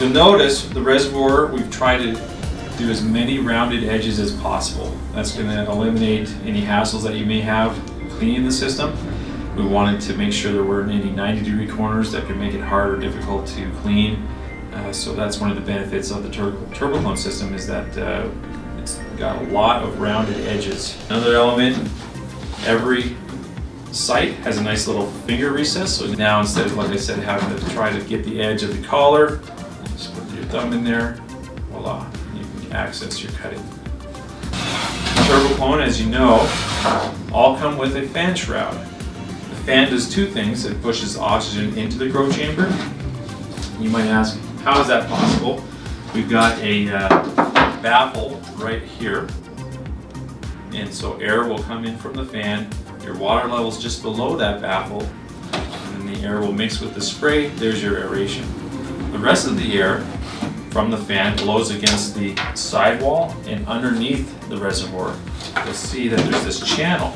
You'll notice the reservoir, we've tried to do as many rounded edges as possible. That's going to eliminate any hassles that you may have cleaning the system. We wanted to make sure there weren't any 90-degree corners that could make it hard or difficult to clean. So that's one of the benefits of the TurboKlone system, is that it's got a lot of rounded edges. Another element, every site has a nice little finger recess. So now instead of, like I said, having to try to get the edge of the collar, just put your thumb in there, voila, you can access your cutting. TurboKlone, as you know, all come with a fan shroud. The fan does two things. It pushes oxygen into the grow chamber. You might ask, how is that possible? We've got a baffle right here, and so air will come in from the fan. Your water level's just below that baffle, and then the air will mix with the spray. There's your aeration. The rest of the air from the fan blows against the sidewall and underneath the reservoir. You'll see that there's this channel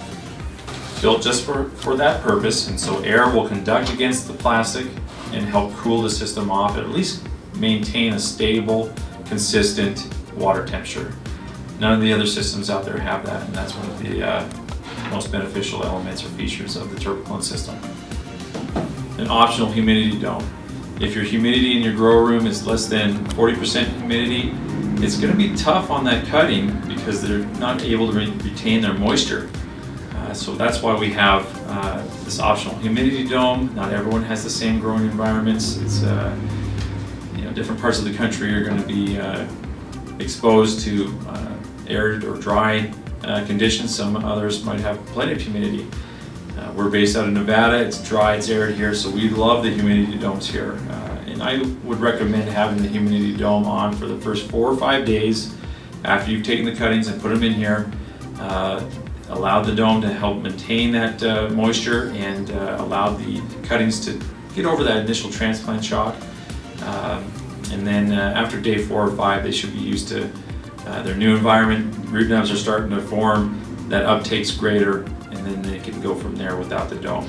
built just for that purpose, and so air will conduct against the plastic and help cool the system off, at least maintain a stable, consistent water temperature. None of the other systems out there have that, and that's one of the most beneficial elements or features of the TurboKlone system. An optional humidity dome. If your humidity in your grow room is less than 40% humidity, it's going to be tough on that cutting because they're not able to retain their moisture. So that's why we have this optional humidity dome. Not everyone has the same growing environments. It's different parts of the country are going to be exposed to arid or dry conditions. Some others might have plenty of humidity. We're based out of Nevada. It's dry, it's arid here, so we love the humidity domes here. And I would recommend having the humidity dome on for the first 4 or 5 days after you've taken the cuttings and put them in here. Allow the dome to help maintain that moisture and allow the cuttings to get over that initial transplant shock. And then after day 4 or 5, they should be used to their new environment. Root nubs are starting to form, that uptake's greater, and then they can go from there without the dome.